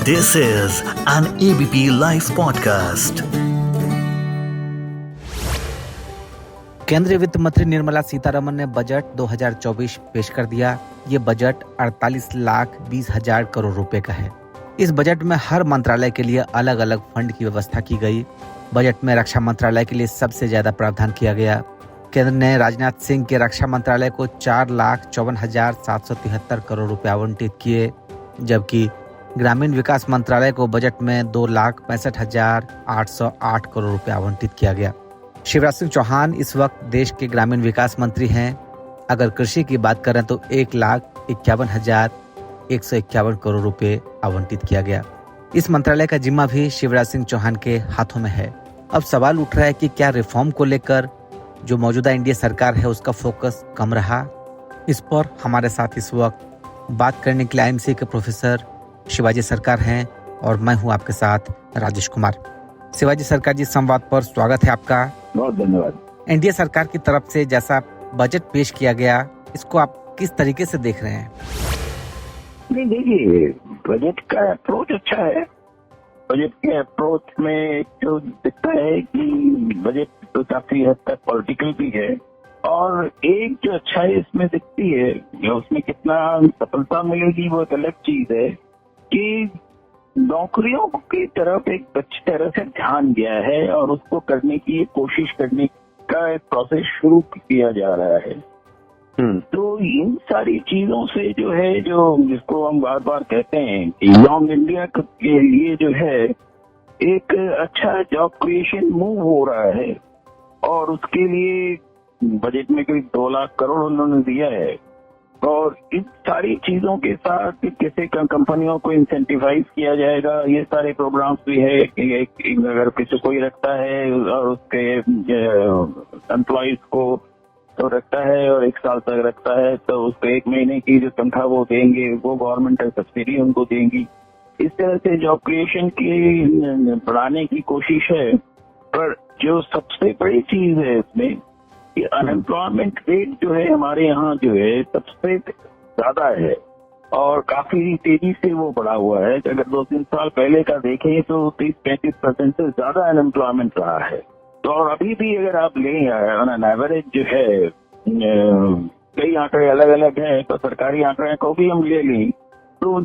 This is an ABP Life podcast. केंद्रीय वित्त मंत्री निर्मला सीतारमण ने बजट 2024 पेश कर दिया। ये बजट 48,20,000 करोड़ रुपए का है। इस बजट में हर मंत्रालय के लिए अलग अलग फंड की व्यवस्था की गई। बजट में रक्षा मंत्रालय के लिए सबसे ज्यादा प्रावधान किया गया। केंद्र ने राजनाथ सिंह के रक्षा मंत्रालय को 4,54,773 करोड़ रुपए आवंटित किए, जबकि ग्रामीण विकास मंत्रालय को बजट में 2,65,808 करोड़ रुपए आवंटित किया गया। शिवराज सिंह चौहान इस वक्त देश के ग्रामीण विकास मंत्री हैं। अगर कृषि की बात करें तो 1,51,151 करोड़ रुपए आवंटित किया गया। इस मंत्रालय का जिम्मा भी शिवराज सिंह चौहान के हाथों में है। अब सवाल उठ रहा है कि क्या रिफॉर्म को लेकर जो मौजूदा एनडीए सरकार है उसका फोकस कम रहा। इस पर हमारे साथ इस वक्त बात करने के लिए आईएमसी के प्रोफेसर शिवाजी सरकार हैं और मैं हूं आपके साथ राजेश कुमार। शिवाजी सरकार जी, संवाद पर स्वागत है आपका। बहुत धन्यवाद। एनडीए सरकार की तरफ से जैसा बजट पेश किया गया, इसको आप किस तरीके से देख रहे हैं? नहीं, देखिए, बजट का अप्रोच अच्छा है। बजट के अप्रोच में जो दिखता है कि बजट तो काफी हद तक पॉलिटिकल भी है, और एक जो अच्छाई इसमें दिखती है, उसमें कितना सफलता मिलेगी वो एक अलग चीज है कि नौकरियों की तरफ एक अच्छी तरह से ध्यान गया है और उसको करने की कोशिश करने का एक प्रोसेस शुरू किया जा रहा है। तो इन सारी चीजों से जो है, जो जिसको हम बार बार कहते हैं कि यंग इंडिया के लिए जो है एक अच्छा जॉब क्रिएशन मूव हो रहा है, और उसके लिए बजट में करीब 2 लाख करोड़ उन्होंने दिया है। और इन सारी चीजों के साथ कैसे कंपनियों को इंसेंटिवाइज किया जाएगा, ये सारे प्रोग्राम्स भी है कि अगर किसी कोई रखता है और उसके एम्प्लॉइज को तो रखता है और 1 साल तक रखता है, तो उसको 1 महीने की जो तनख्वाह वो देंगे, वो गवर्नमेंट सब्सिडी उनको देंगी। इस तरह से जॉब क्रिएशन की बढ़ाने की कोशिश है। पर जो सबसे बड़ी चीज है इसमें कि अनएम्प्लॉयमेंट रेट जो है हमारे यहाँ जो है सबसे ज्यादा है, और काफी तेजी से वो बढ़ा हुआ है। अगर 2-3 साल पहले का देखें तो 30-35% से ज्यादा अनएम्प्लॉयमेंट रहा है। तो और अभी भी अगर आप लें ऑन एवरेज जो है, कई आंकड़े अलग अलग हैं, तो सरकारी आंकड़े को भी हम ले लें तो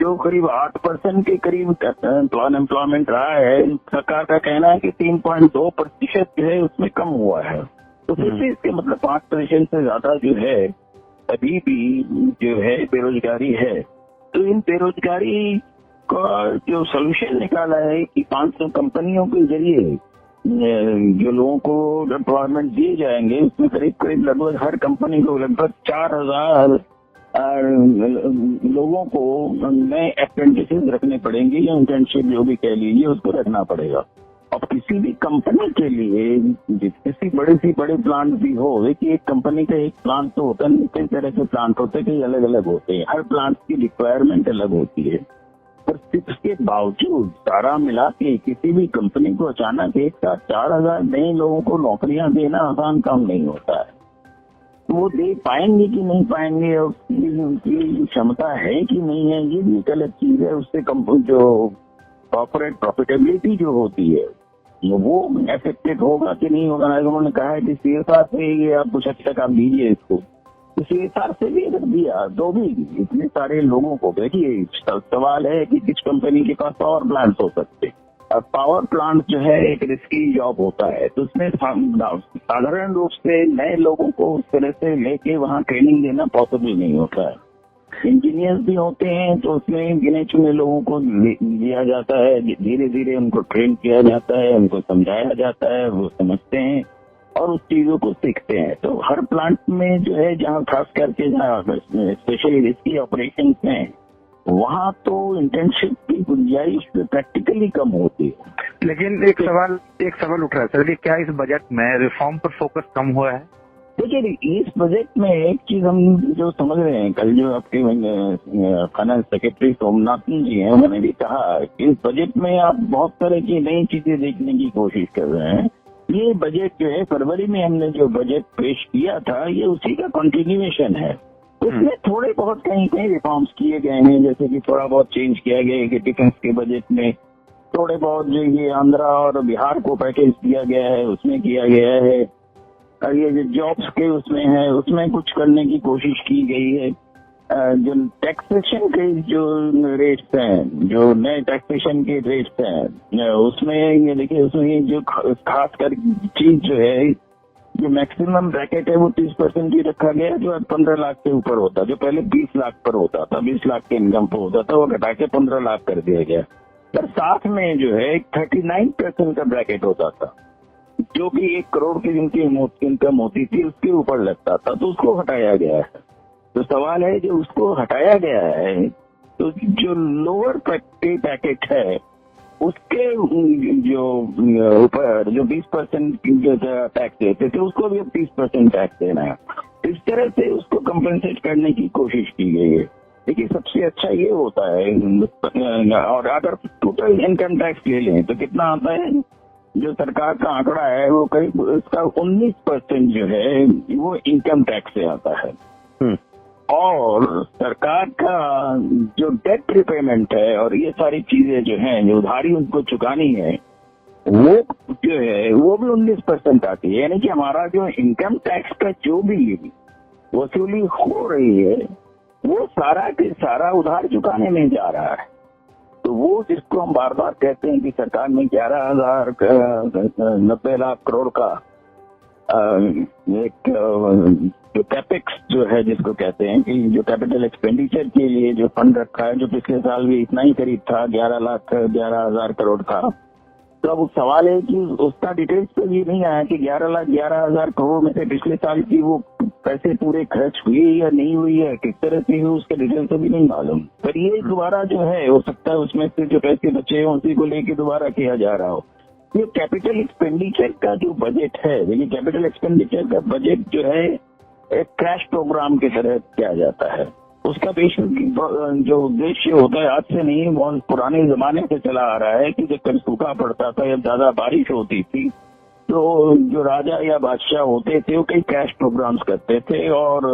जो करीब 8% के करीब अनएम्प्लॉयमेंट रहा है, सरकार का कहना है कि 3.2% जो है उसमें कम हुआ है। तो फिर से इसके मतलब 5% से ज्यादा जो है अभी भी जो है बेरोजगारी है। तो इन बेरोजगारी का जो सोल्यूशन निकाला है कि 500 कंपनियों के जरिए जो लोगों को एम्प्लॉयमेंट दिए जाएंगे, उसमें करीब लगभग हर कंपनी को लगभग 4,000 लोगों को नए अप्रेंटिसेस रखने पड़ेंगे, या इंटर्नशिप जो भी कह लीजिए उसको रखना पड़ेगा। अब किसी भी कंपनी के लिए किसी बड़े प्लांट भी हो, देखिए एक कंपनी का एक प्लांट तो होता नहीं, कई तरह के प्लांट होते हैं, कई अलग अलग होते हैं, हर प्लांट की रिक्वायरमेंट अलग होती है। पर इसके बावजूद सारा मिला के किसी भी कंपनी को अचानक एक साथ 4,000 नए लोगों को नौकरियां देना आसान काम नहीं होता है। वो दे पाएंगे कि नहीं पाएंगे, उनकी क्षमता है कि नहीं है, ये भी एक अलग चीज है। उससे जो कॉर्पोरेट प्रॉफिटेबिलिटी जो होती है वो एफेक्टेड होगा कि नहीं होगा। उन्होंने कहा है कि CSR से ये आप कुछ हद तक आप दीजिए इसको, तो CSR से भी अगर दिया तो भी इतने सारे लोगों को, देखिए सवाल है कि किस कंपनी के पास पावर प्लांट हो सकते। अब पावर प्लांट जो है एक रिस्की जॉब होता है, तो उसमें साधारण रूप से नए लोगों को उस तरह से लेके वहाँ ट्रेनिंग देना पॉसिबल नहीं होता है। इंजीनियर्स भी होते हैं तो उसमें गिने चुने लोगों को लिया जाता है, धीरे धीरे उनको ट्रेन किया जाता है, उनको समझाया जाता है, वो समझते हैं और उस चीजों को सीखते हैं। तो हर प्लांट में जो है, जहाँ खास करके जहाँ स्पेशली रिस्की ऑपरेशन हैं, वहाँ तो इंटर्नशिप की गुंजाइश प्रैक्टिकली कम होती है। लेकिन एक सवाल उठ रहा है सर कि क्या इस बजट में रिफॉर्म पर फोकस कम हुआ है? देखिए, इस बजट में एक चीज हम जो समझ रहे हैं, कल जो आपके फाइनेंस सेक्रेटरी सोमनाथन जी हैं, उन्होंने भी कहा कि इस बजट में आप बहुत तरह की नई चीजें देखने की कोशिश कर रहे हैं। ये बजट जो है, फरवरी में हमने जो बजट पेश किया था, ये उसी का कंटिन्यूएशन है। उसमें थोड़े बहुत कहीं कहीं रिफॉर्म्स किए गए हैं, जैसे कि थोड़ा बहुत चेंज किया गया है कि डिफेंस के बजट में थोड़े बहुत जो ये आंध्रा और बिहार को पैकेज दिया गया है उसमें किया गया है, और ये जो जॉब्स के उसमें है उसमें कुछ करने की कोशिश की गई है। जो टैक्सेशन के जो रेट्स हैं, जो नए टैक्सेशन के रेट्स हैं, उसमें ये देखिए उसमें जो खास कर चीज जो है, जो मैक्सिमम ब्रैकेट है वो 30% ही रखा गया, जो 15 लाख से ऊपर होता, जो पहले 20 लाख पर होता था, 20 लाख के इनकम पर होता था, वो घटा के 15 लाख कर दिया गया। पर साथ में जो है 39% का ब्रैकेट होता था, जो कि 1 करोड़ की जिनकी इनकम होती थी उसके ऊपर लगता था, तो उसको हटाया गया है। तो सवाल है जो उसको हटाया गया है, तो जो लोअर पे पैकेट है उसके जो ऊपर जो 20% टैक्स देते थे उसको भी अब 30% टैक्स देना है। इस तरह से उसको कंपनसेट करने की कोशिश की गई है। देखिए सबसे अच्छा ये होता है, और अगर टोटल इनकम टैक्स ले लें तो कितना आता है, जो सरकार का आंकड़ा है वो करीब उसका 19% जो है वो इनकम टैक्स से आता है। और सरकार का जो डेट रिपेमेंट है और ये सारी चीजें जो हैं, जो उधारी उनको चुकानी है, वो जो है वो भी 19% आती है। यानी कि हमारा जो इनकम टैक्स का जो भी वसूली हो रही है वो सारा के सारा उधार चुकाने में जा रहा है। तो वो जिसको हम बार बार कहते हैं कि सरकार ने 90 लाख करोड़ का एक जो कैपेक्स जो है जिसको कहते हैं कि जो कैपिटल एक्सपेंडिचर के लिए जो फंड रखा है, जो पिछले साल भी इतना ही करीब था, 11,11,000 करोड़ का। तो अब सवाल है कि उसका डिटेल्स तो ये नहीं आया कि 11,11,000 करोड़ में से पिछले साल की वो पैसे पूरे खर्च हुए या नहीं हुई है, किस तरह से हुई, उसके डिटेल्स तो भी नहीं मालूम। पर ये दोबारा जो है हो सकता है उसमें से जो पैसे बचे हों उसी को लेके दोबारा किया जा रहा हो। ये कैपिटल एक्सपेंडिचर का जो बजट है, देखिए कैपिटल एक्सपेंडिचर का बजट जो है एक क्रैश प्रोग्राम के तरह किया जाता है। उसका बेसिक जो उद्देश्य होता है आज से नहीं, बहुत पुराने जमाने से चला आ रहा है कि जब कभी सूखा पड़ता था या ज्यादा बारिश होती थी तो जो राजा या बादशाह होते थे वो कई क्रैश प्रोग्राम्स करते थे और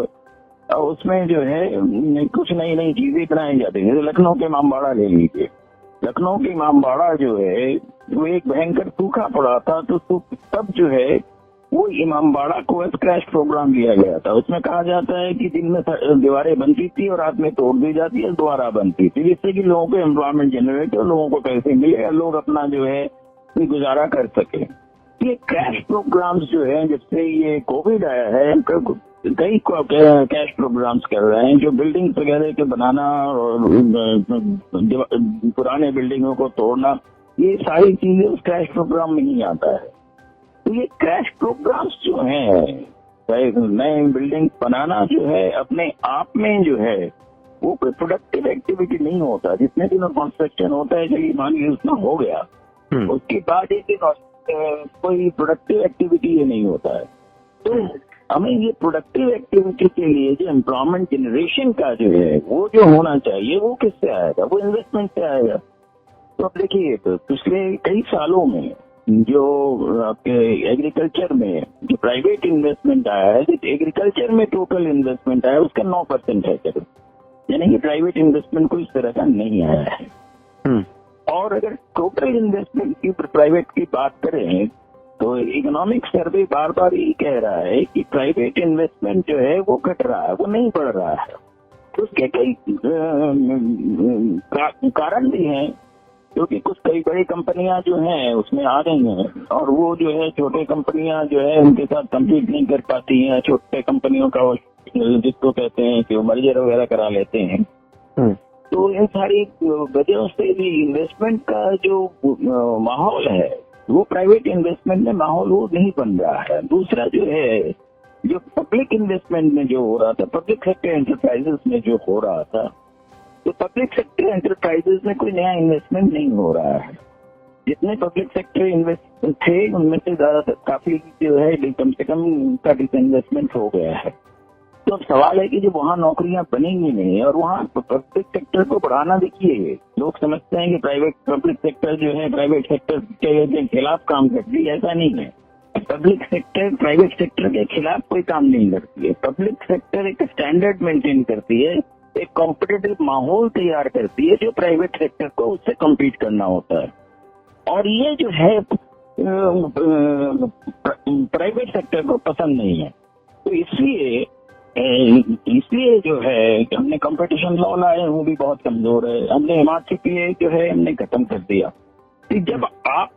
उसमें जो है कुछ नई नई चीजें बनाई जाती थी। लखनऊ के इमामबाड़ा ले लीजिए, लखनऊ के इमामबाड़ा जो है वो एक भयंकर सूखा पड़ा था, तो तब जो है वो इमामबाड़ा को क्रैश प्रोग्राम लिया गया था। उसमें कहा जाता है कि दिन में दीवारें बनती थी और रात में तोड़ दी जाती है, दोबारा बनती थी, जिससे कि लोगों को एम्प्लॉयमेंट जनरेट हो, लोगों को पैसे मिले, लोग अपना जो है गुजारा कर सके। ये क्रैश प्रोग्राम्स जो है, जब से ये कोविड आया है कई कैश प्रोग्राम्स कर रहे हैं, जो बिल्डिंग वगैरह के बनाना और पुराने बिल्डिंगों को तोड़ना, ये सारी चीजें उस कैश प्रोग्राम में ही आता है। तो ये क्रैश प्रोग्राम्स जो हैं, नए बिल्डिंग बनाना जो है अपने आप में जो है वो कोई प्रोडक्टिव एक्टिविटी नहीं होता। जितने दिनों कंस्ट्रक्शन होता है, चलिए मान लीजिए उतना हो गया, उसके बाद एक कोई प्रोडक्टिव एक्टिविटी ये नहीं होता है। तो हमें ये प्रोडक्टिव एक्टिविटी के लिए जो एम्प्लॉयमेंट जनरेशन का जो है वो जो होना चाहिए वो किससे आएगा, वो इन्वेस्टमेंट से आएगा। तो अब देखिए तो पिछले कई सालों में जो आपके एग्रीकल्चर में जो प्राइवेट इन्वेस्टमेंट आया है, एग्रीकल्चर में टोटल इन्वेस्टमेंट आया है उसका 9% है केवल, यानी कि प्राइवेट इन्वेस्टमेंट कोई इस तरह का नहीं आया है। और अगर टोटल इन्वेस्टमेंट की प्राइवेट की बात करें तो इकोनॉमिक सर्वे बार बार यही कह रहा है कि प्राइवेट इन्वेस्टमेंट जो है वो घट रहा है, वो नहीं बढ़ रहा है। तो उसके कई कारण भी हैं, क्योंकि कुछ कई बड़ी कंपनियां जो हैं उसमें आ गई हैं और वो जो है छोटे कंपनियां जो है उनके साथ कम्पीट नहीं कर पाती हैं। छोटे कंपनियों का जिसको कहते हैं कि वो मर्जर वगैरह करा लेते हैं। तो इन सारी वजहों से भी इन्वेस्टमेंट का जो माहौल है वो प्राइवेट इन्वेस्टमेंट में माहौल वो नहीं बन रहा है। दूसरा जो है जो पब्लिक इन्वेस्टमेंट में जो हो रहा था, पब्लिक सेक्टर एंटरप्राइजेस में जो हो रहा था, तो पब्लिक सेक्टर एंटरप्राइजेस में कोई नया इन्वेस्टमेंट नहीं हो रहा है। जितने पब्लिक सेक्टर इन्वेस्टमेंट थे उनमें से ज्यादातर काफी जो है कम से कम का डिसइन्वेस्टमेंट हो गया है। तो अब सवाल है कि जब वहाँ नौकरियां बनेंगी नहीं और वहाँ पब्लिक सेक्टर को बढ़ाना, देखिए लोग समझते हैं कि प्राइवेट पब्लिक सेक्टर जो है प्राइवेट सेक्टर के खिलाफ काम करती है, ऐसा नहीं है। पब्लिक सेक्टर प्राइवेट सेक्टर के खिलाफ कोई काम नहीं करती है। पब्लिक सेक्टर एक स्टैंडर्ड मेंटेन करती है, एक कॉम्पिटिटिव माहौल तैयार करती है जो प्राइवेट सेक्टर को उससे कम्पीट करना होता है। और ये जो है प्राइवेट सेक्टर को पसंद नहीं है। तो इसलिए जो है कि हमने कंपटीशन लॉ लाए, वो भी बहुत कमजोर है। हमने MRCPA जो है हमने खत्म कर दिया। कि जब आप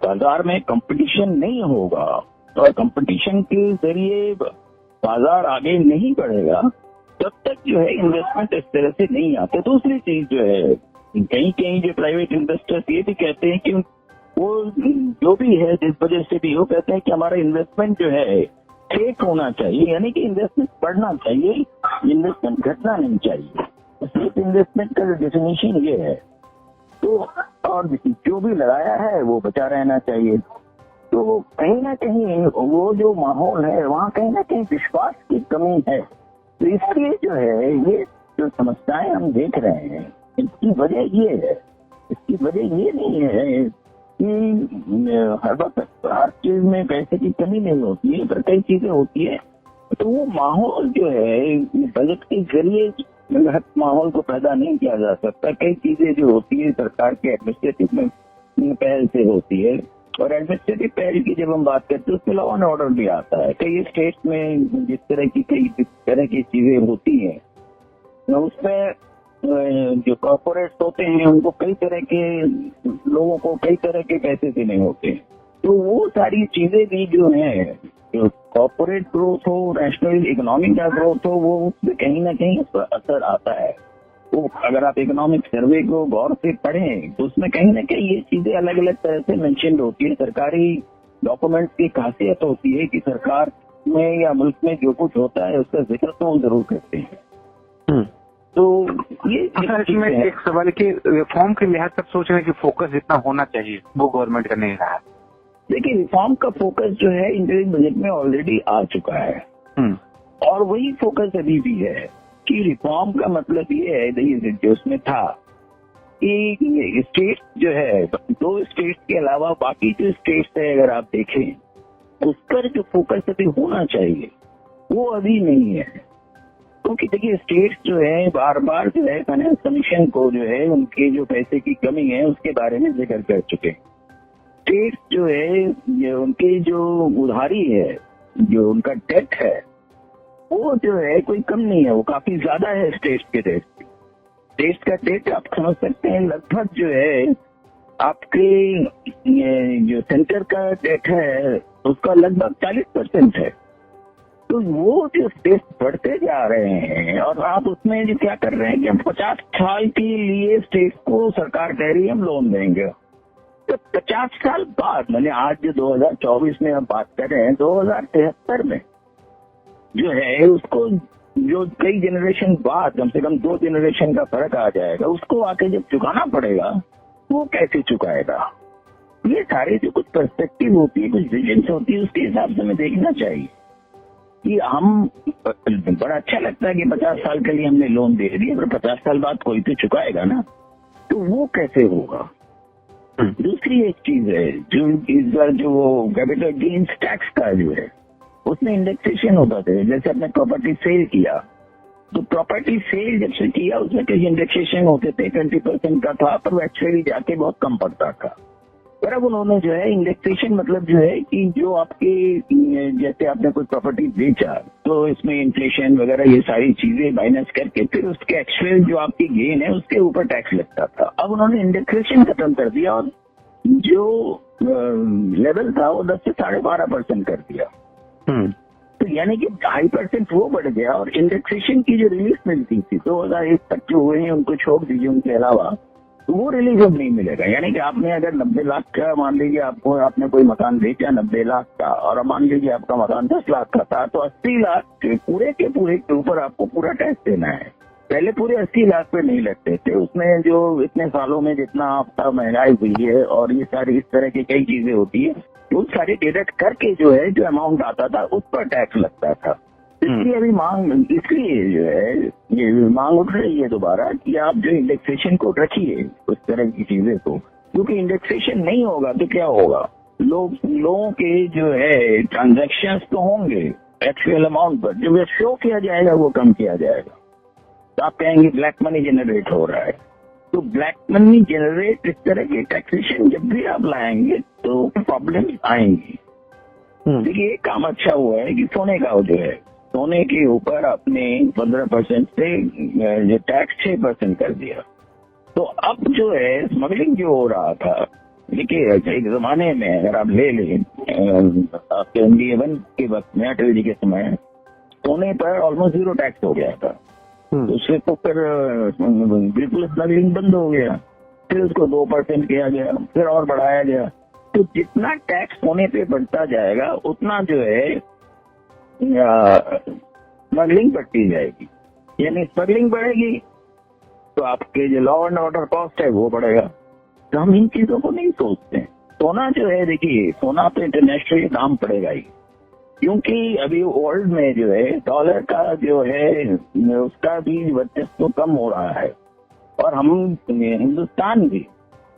बाजार में कंपटीशन नहीं होगा और कंपटीशन के जरिए बाजार आगे नहीं बढ़ेगा, तब तक जो है इन्वेस्टमेंट इस तरह से नहीं आते। दूसरी चीज जो है, कहीं कहीं जो प्राइवेट इन्वेस्टर्स ये भी कहते हैं कि वो जो भी है जिस वजह से भी वो कहते हैं कि हमारा इन्वेस्टमेंट जो है ठीक होना चाहिए, यानी कि इन्वेस्टमेंट बढ़ना चाहिए, इन्वेस्टमेंट घटना नहीं चाहिए। सिर्फ इन्वेस्टमेंट का डेफिनेशन ये है। तो और जो भी लगाया है वो बचा रहना चाहिए। तो कहीं ना कहीं वो जो माहौल है वहाँ कहीं ना कहीं विश्वास की कमी है। तो इसलिए जो है ये जो समस्याएं हम देख रहे हैं, इसकी वजह ये है। इसकी वजह ये नहीं है कि हर वक्त हर चीज में पैसे की कमी नहीं होती है, पर कई चीजें होती है। तो वो माहौल जो है बजट के जरिए माहौल को पैदा नहीं किया जा सकता। कई चीजें जो होती है सरकार के एडमिनिस्ट्रेटिव में पहल से होती है, और एडमिनिस्ट्रेटिव पहल की जब हम बात करते हैं उसमें लॉ एंड ऑर्डर भी आता है। कई स्टेट में जिस तरह की कई तरह की चीजें होती हैं, उसमें जो कॉर्पोरेट्स होते हैं उनको कई तरह के लोगों को कई तरह के पैसे देने होते हैं। तो वो सारी चीजें भी जो है, जो कॉर्पोरेट ग्रोथ हो, नेशनल इकोनॉमी का ग्रोथ हो, वो उसमें कहीं ना कहीं असर आता है। वो अगर आप इकोनॉमिक सर्वे को गौर से पढ़ें तो उसमें कहीं ना कहीं ये चीजें अलग अलग तरह से मेंशन होती है। सरकारी डॉक्यूमेंट्स की खासियत होती है कि सरकार में या मुल्क में जो कुछ होता है उसका जिक्र तो वो जरूर करते हैं। तो ये इसमें एक सवाल कि रिफॉर्म के लिहाज से सोच रहे हैं कि फोकस जितना होना चाहिए वो गवर्नमेंट का नहीं रहा है। देखिए, रिफॉर्म का फोकस जो है इंडियन बजट में ऑलरेडी आ चुका है, और वही फोकस अभी भी है कि रिफॉर्म का मतलब ये है जो उसमें था कि स्टेट जो है, 2 स्टेट के अलावा बाकी जो स्टेट्स है अगर आप देखें उस पर जो फोकस अभी होना चाहिए वो अभी नहीं है। क्योंकि देखिए स्टेट्स जो है बार बार जो है फाइनेंस कमीशन को जो है उनके जो पैसे की कमी है उसके बारे में जिक्र कर चुके। स्टेट्स जो है उनकी जो उधारी है, जो उनका डेट है, वो जो है कोई कम नहीं है, वो काफी ज्यादा है स्टेट्स के डेट। स्टेट्स का डेट आप समझ सकते हैं लगभग जो है आपके जो सेंटर का डेट है उसका लगभग 40% है। तो वो जो स्टेट बढ़ते जा रहे हैं और आप उसमें जो क्या कर रहे हैं कि हम 50 साल के लिए स्टेट को सरकार कह रही है हम लोन देंगे। तो 50 साल बाद, मैंने आज जो 2024 में हम बात कर रहे हैं, 2073 में जो है उसको जो कई जनरेशन बाद, कम से कम 2 जनरेशन का फर्क आ जाएगा, उसको आके जब चुकाना पड़ेगा वो कैसे चुकाएगा। ये सारे जो कुछ पर्सपेक्टिव होती है, कुछ विजन होती है, उसके हिसाब से हमें देखना चाहिए कि हम, बड़ा अच्छा लगता है कि 50 साल के लिए हमने लोन दे दिया, पर 50 साल बाद कोई तो चुकाएगा ना, तो वो कैसे होगा। दूसरी एक चीज है जो इस बार जो वो कैपिटल गेन्स टैक्स का जो है उसमें इंडेक्सेशन होता था। जैसे आपने प्रॉपर्टी सेल किया, तो प्रॉपर्टी सेल जब से किया उसमें कई इंडेक्सेशन होते थे, 20% का था, पर एक्चुअली जाके बहुत कम पड़ता था। पर अब उन्होंने जो है इंडेक्सेशन मतलब जो है कि जो आपके, जैसे आपने कोई प्रॉपर्टी बेचा तो इसमें इन्फ्लेशन वगैरह ये सारी चीजें माइनस करके फिर उसके एक्चुअल जो आपकी गेन है उसके ऊपर टैक्स लगता था। अब उन्होंने इंडेक्सेशन खत्म कर दिया और जो लेवल था वो 10 से 12.5% कर दिया। तो यानी कि 2.5% वो बढ़ गया, और इंडेक्सेशन की जो रिलीफ मिलती थी 2001 तक जो हुए हैं उनको छोड़ दीजिए, उनके अलावा तो वो रिलीफ अब नहीं मिलेगा। यानी कि आपने अगर 90 लाख का, मान लीजिए आपने कोई मकान बेचा 90 लाख का, और मान लीजिए आपका मकान 10 लाख का था, तो 80 लाख के पूरे के ऊपर आपको पूरा टैक्स देना है। पहले पूरे 80 लाख पे नहीं लगते थे। उसमें जो इतने सालों में जितना आपका महंगाई हुई है और ये सारी इस तरह की कई चीजें होती है, वो सारे डिडक्ट करके जो है जो अमाउंट आता था उस पर टैक्स लगता था। इसलिए अभी इसलिए जो है ये मांग उठ रही है दोबारा कि आप जो इंडेक्सेशन को रखिए उस तरह की चीजें को, क्योंकि इंडेक्सेशन नहीं होगा तो क्या होगा, लोगों के जो है ट्रांजैक्शंस तो होंगे एक्चुअल अमाउंट पर, जो शो किया जाएगा वो कम किया जाएगा। तो आप कहेंगे ब्लैक मनी जनरेट हो रहा है, तो ब्लैक मनी जनरेट इस तरह के टैक्सेशन जब भी आप लाएंगे तो प्रॉब्लम आएंगी। देखिए एक काम अच्छा हुआ है कि सोने का जो है, सोने के ऊपर आपने 15% से जो टैक्स 6% कर दिया। तो अब जो है स्मगलिंग जो हो रहा था, देखिए एक जमाने में अगर आप ले लें आपके NDA-1 के वक्त में अटल जी के समय सोने पर ऑलमोस्ट 0 टैक्स हो गया था। तो उससे तो फिर बिल्कुल स्मगलिंग बंद हो गया, फिर उसको 2% किया गया, फिर और बढ़ाया गया। तो जितना टैक्स सोने पे बढ़ता जाएगा उतना जो है स्मगलिंग बढ़ती जाएगी, यानी स्मगलिंग बढ़ेगी तो आपके जो लॉ एंड ऑर्डर कॉस्ट है वो बढ़ेगा। तो हम इन चीजों को नहीं सोचते। सोना जो है, देखिए सोना तो इंटरनेशनली दाम पड़ेगा ही, क्योंकि अभी वर्ल्ड में जो है डॉलर का जो है उसका भी वर्चस्व कम हो रहा है। और हम हिंदुस्तान भी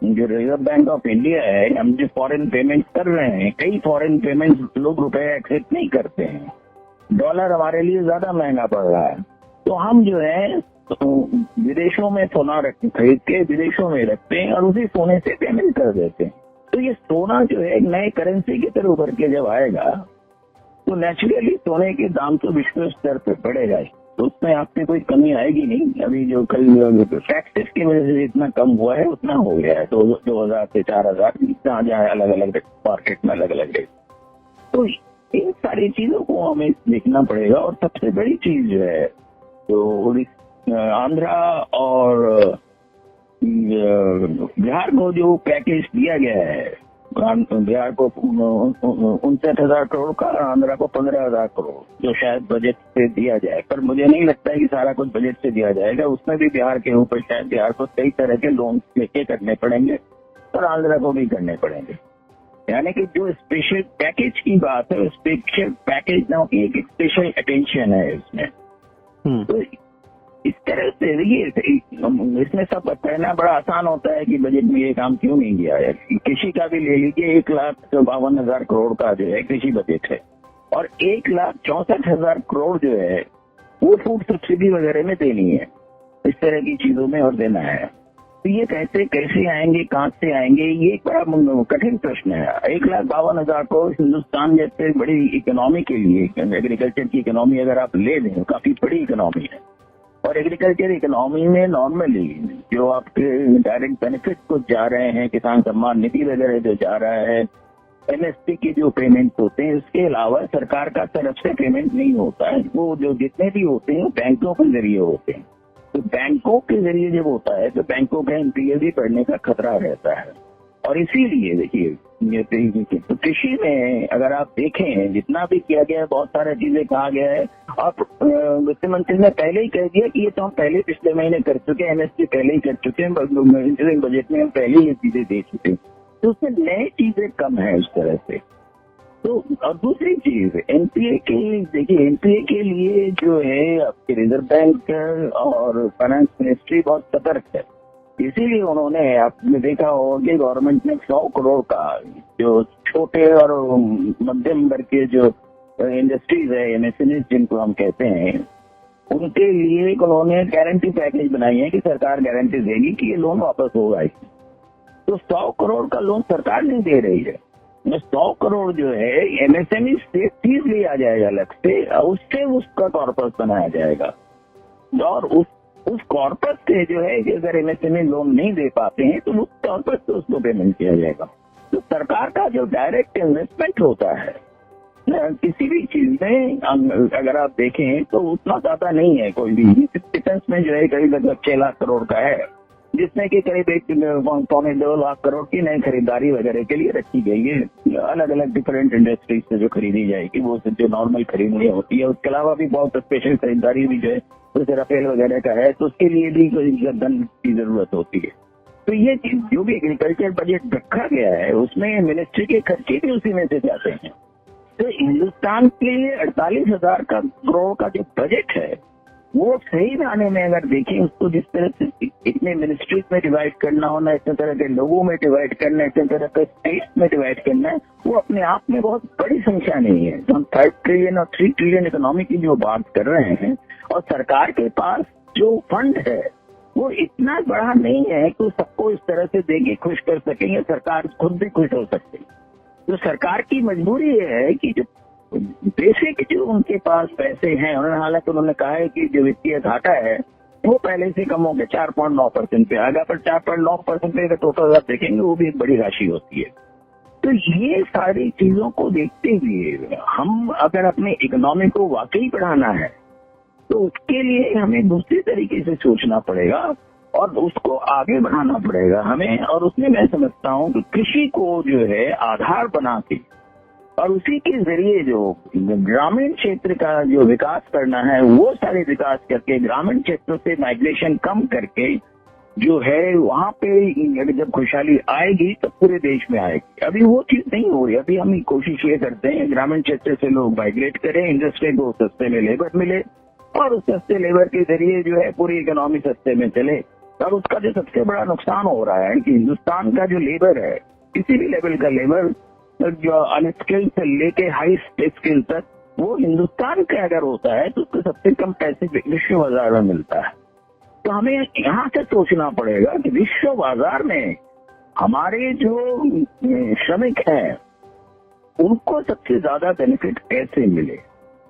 जो रिजर्व बैंक ऑफ इंडिया है, हम जो फॉरेन पेमेंट कर रहे हैं, कई फॉरेन पेमेंट लोग रुपए एक्सेप्ट नहीं करते हैं, डॉलर हमारे लिए ज्यादा महंगा पड़ रहा है। तो हम जो है तो विदेशों में सोना खरीद के विदेशों में रखते हैं और उसी सोने से पेमेंट कर देते हैं। तो ये सोना जो है एक नए करेंसी की तरह उभर के जब आएगा तो नेचुरली सोने के दाम तो विश्व स्तर पर बढ़ेगा ही, तो उसमें आपने कोई कमी आएगी नहीं। अभी जो कल टैक्सेस की वजह से जितना कम हुआ है उतना हो गया है, 2000 से 4000 जहाँ जहाँ अलग अलग मार्केट में अलग अलग रेट। तो इन सारी चीजों को हमें देखना पड़ेगा। और सबसे बड़ी चीज जो है तो आंध्रा और बिहार को जो पैकेज दिया गया है, बिहार को 59,000 करोड़ का, आंध्रा को 15,000 करोड़, जो शायद बजट से दिया जाए, पर मुझे नहीं लगता है कि सारा कुछ बजट से दिया जाएगा। उसमें भी बिहार के ऊपर शायद बिहार को कई तरह के लोन लेके करने पड़ेंगे और आंध्रा को भी करने पड़ेंगे। यानी कि जो स्पेशल पैकेज की बात है, स्पेशल पैकेज ना की एक स्पेशल अटेंशन है इसमें। तो इस तरह से देखिए इसमें सब कहना बड़ा आसान होता है कि बजट में ये काम क्यों नहीं किया है। कृषि का भी ले लीजिए, 1,52,000 करोड़ का जो है कृषि बजट है और 1,64,000 करोड़ जो है वो फूड सब्सिडी वगैरह में देनी है, इस तरह की चीजों में और देना है। तो ये कैसे आएंगे, कहाँ से आएंगे, ये एक बड़ा कठिन प्रश्न है। 1,52,000 करोड़ हिंदुस्तान जैसे बड़ी इकोनॉमी के लिए, एग्रीकल्चर की इकोनॉमी अगर आप ले लें, काफी बड़ी इकोनॉमी है। और एग्रीकल्चर इकोनॉमी में नॉर्मली जो आपके डायरेक्ट बेनिफिट कुछ जा रहे हैं, किसान सम्मान निधि वगैरह जो जा रहा है, MSP के जो पेमेंट होते हैं, उसके अलावा सरकार का तरफ से पेमेंट नहीं होता है। वो जो जितने भी होते हैं बैंकों के जरिए होते हैं। तो बैंकों के जरिए जब होता है तो बैंकों का NPA भी बढ़ने का खतरा रहता है। और इसीलिए देखिए तो कृषि में अगर आप देखें जितना भी किया गया है, बहुत सारी चीजें कहा गया है। और वित्त मंत्री ने पहले ही कह दिया कि ये तो हम पहले पिछले महीने कर चुके हैं, MSP पहले ही कर चुके हैं, इंटरिम बजट में हम पहले ही ये चीजें दे चुके हैं। तो उसमें नई चीजें कम है उस तरह से। तो और दूसरी चीज NPA के, देखिए NPA के लिए जो है आपके रिजर्व बैंक और फाइनेंस मिनिस्ट्री बहुत सतर्क है। इसीलिए उन्होंने, आपने देखा होगा कि गवर्नमेंट ने 100 करोड़ का जो छोटे और मध्यम वर्ग के जो इंडस्ट्रीज है, MSMEs जिनको हम कहते हैं, उनके लिए उन्होंने गारंटी पैकेज बनाई है कि सरकार गारंटी देगी कि ये लोन वापस होगा। तो 100 करोड़ का लोन सरकार नहीं दे रही है, 100 करोड़ जो है MSME से फीस लिया जाएगा अलग से, उससे उसका कॉर्पस बनाया जाएगा। और उस कॉर्पस से जो है कि अगर MSME लोन नहीं दे पाते हैं तो उस कॉर्पस से उसको पेमेंट किया जाएगा। तो सरकार का जो डायरेक्ट इन्वेस्टमेंट होता है किसी भी चीज में अगर आप देखें तो उतना ज्यादा नहीं है। कोई भी डिफेंस में जो है करीब लगभग 6 लाख करोड़ का है, जिसमें कि करीब 1.2 लाख करोड़ की नई खरीदारी वगैरह के लिए रखी गई है। अलग अलग डिफरेंट इंडस्ट्रीज से जो खरीदी जाएगी वो जो नॉर्मल खरीदनी होती है। उसके अलावा भी बहुत स्पेशल खरीदारी भी जो है जैसे राफेल वगैरह का है, तो उसके लिए भी धन की जरूरत होती है। तो ये चीज जो भी एग्रीकल्चर बजट रखा गया है उसमें मिनिस्ट्री के खर्चे भी उसी में से जाते हैं। तो हिंदुस्तान के लिए 48,000 करोड़ का जो बजट है वो सही माने में अगर देखें उसको, जिस तरह से इतने मिनिस्ट्रीज में डिवाइड करना होना, इतने तरह के लोगों में डिवाइड करना, इतने तरह के स्टेट्स में डिवाइड करना है, वो अपने आप में बहुत बड़ी संख्या नहीं है। तो हम 3 ट्रिलियन और 3 ट्रिलियन इकोनॉमी की जो बात कर रहे हैं, और सरकार के पास जो फंड है वो इतना बड़ा नहीं है कि सबको इस तरह से देके खुश कर सकेंगे, सरकार खुद भी खुश हो सकती है। तो सरकार की मजबूरी ये है कि जो बेसिक जो उनके पास पैसे हैं, हालांकि उन्होंने कहा है कि जो वित्तीय घाटा है वो पहले से कम हो गया, 4.9% पे आ गया, पर 4.9% पे टोटल आप देखेंगे वो भी एक बड़ी राशि होती है। तो ये सारी चीजों को देखते हुए हम अगर अपने इकोनॉमी को वाकई बढ़ाना है तो उसके लिए हमें दूसरी तरीके से सोचना पड़ेगा और उसको आगे बढ़ाना पड़ेगा हमें। और उसमें मैं समझता हूँ कि कृषि को जो है आधार बना के और उसी के जरिए जो ग्रामीण क्षेत्र का जो विकास करना है वो सारे विकास करके ग्रामीण क्षेत्रों से माइग्रेशन कम करके जो है वहाँ पे जब खुशहाली आएगी तो पूरे देश में आएगी। अभी वो चीज नहीं हो रही। अभी हम कोशिश ये करते हैं ग्रामीण क्षेत्र से लोग माइग्रेट करें, इंडस्ट्री को सस्ते में लेबर मिले और उस सस्ते लेबर के जरिए जो है पूरी इकोनॉमी सस्ते में चले। और उसका जो सबसे बड़ा नुकसान हो रहा है कि हिंदुस्तान का जो लेबर है, किसी भी लेवल का लेबर, जो अनस्किल्ड से लेके हाई स्किल तक, वो हिंदुस्तान का अगर होता है तो उसको सबसे कम पैसे विश्व बाजार में मिलता है। तो हमें यहाँ से सोचना पड़ेगा कि विश्व बाजार में हमारे जो श्रमिक हैं उनको सबसे ज्यादा बेनिफिट कैसे मिले।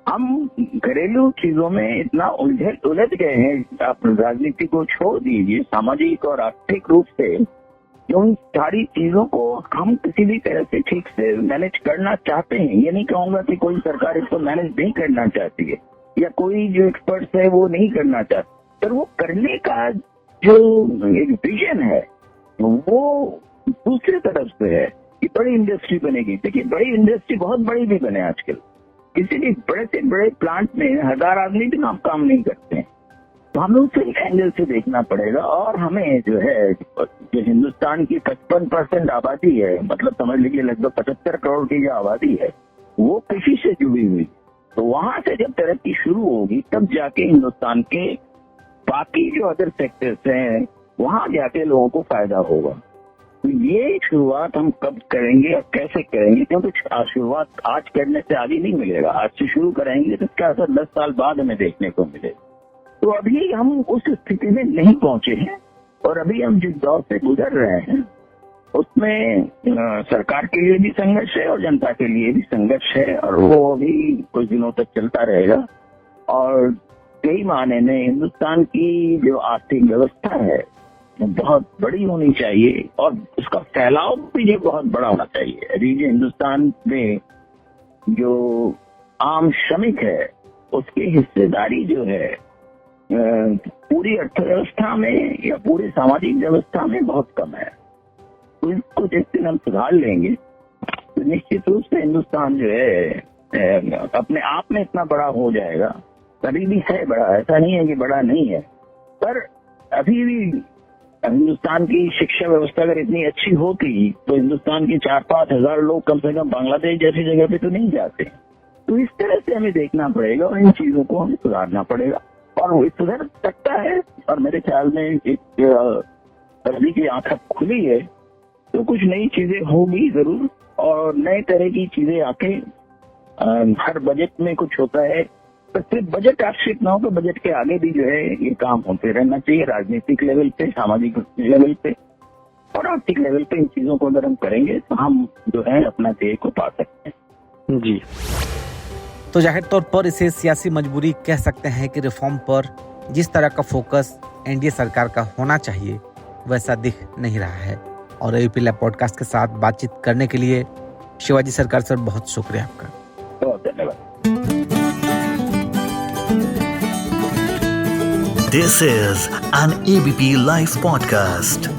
हम घरेलू चीजों में इतना उलझ गए हैं, आप राजनीति को छोड़ दीजिए, सामाजिक और आर्थिक रूप से उन सारी चीजों को हम किसी भी तरह से ठीक से मैनेज करना चाहते हैं। ये नहीं कहूंगा कि कोई सरकार इसको मैनेज नहीं करना चाहती है या कोई जो एक्सपर्ट्स है वो नहीं करना चाहते, पर वो करने का जो एक विजन है वो दूसरी तरफ से है कि बड़ी इंडस्ट्री बनेगी। देखिए बड़ी इंडस्ट्री बहुत बड़ी भी बने, आजकल किसी भी बड़े से बड़े प्लांट में 1000 आदमी भी काम नहीं करते हैं। तो हमें उस एंगल से देखना पड़ेगा। और हमें जो है जो हिंदुस्तान की 55% आबादी है, मतलब समझ लीजिए लगभग 75 करोड़ की जो आबादी है वो कृषि से जुड़ी हुई, तो वहां से जब तरक्की शुरू होगी तब जाके हिंदुस्तान के बाकी जो अदर सेक्टर्स हैं वहां जाके लोगों को फायदा होगा। तो ये शुरुआत हम कब करेंगे और कैसे करेंगे, क्योंकि शुरुआत आज करने से आगे नहीं मिलेगा। आज से शुरू करेंगे तो इसका असर 10 साल बाद हमें देखने को मिलेगा। तो अभी हम उस स्थिति में नहीं पहुंचे हैं और अभी हम जिस दौर से गुजर रहे हैं उसमें सरकार के लिए भी संघर्ष है और जनता के लिए भी संघर्ष है, और वो अभी कुछ दिनों तक चलता रहेगा। और कई मायने में हिंदुस्तान की जो आर्थिक व्यवस्था है बहुत बड़ी होनी चाहिए और उसका फैलाव भी जो बहुत बड़ा होना चाहिए। अभी जो हिंदुस्तान में जो आम श्रमिक है उसकी हिस्सेदारी जो है पूरी अर्थव्यवस्था में या पूरी सामाजिक व्यवस्था में बहुत कम है। तो इसको जिस दिन हम सुधार लेंगे तो निश्चित रूप से हिंदुस्तान जो है अपने आप में इतना बड़ा हो जाएगा। अभी भी है बड़ा, ऐसा नहीं है कि बड़ा नहीं है, पर अभी भी हिंदुस्तान की शिक्षा व्यवस्था अगर इतनी अच्छी होती तो हिंदुस्तान के 4-5 हजार लोग कम से कम बांग्लादेश जैसी जगह पे तो नहीं जाते। तो इस तरह से हमें देखना पड़ेगा और इन चीजों को हमें सुधारना पड़ेगा और वो सुधर सकता है। और मेरे ख्याल में एक अभी की आंख खुली है तो कुछ नई चीजें होगी जरूर और नए तरह की चीजें आके हर बजट में कुछ होता है, पर सिर्फ बजट आश्रित ना हो तो बजट के आगे भी जो है ये काम होते रहना चाहिए, राजनीतिक लेवल पे, सामाजिक लेवल पे और आर्थिक लेवल पे। इन चीजों को अगर हम करेंगे तो हम जो है अपना ध्येय को पा सकते हैं। जी, तो जाहिर तौर पर इसे सियासी मजबूरी कह सकते हैं कि रिफॉर्म पर जिस तरह का फोकस एनडीए सरकार का होना चाहिए वैसा दिख नहीं रहा है। और एबीपी लैब पॉडकास्ट के साथ बातचीत करने के लिए शिवाजी सरकार सर बहुत शुक्रिया आपका। बहुत धन्यवाद। This is an ABP Life podcast.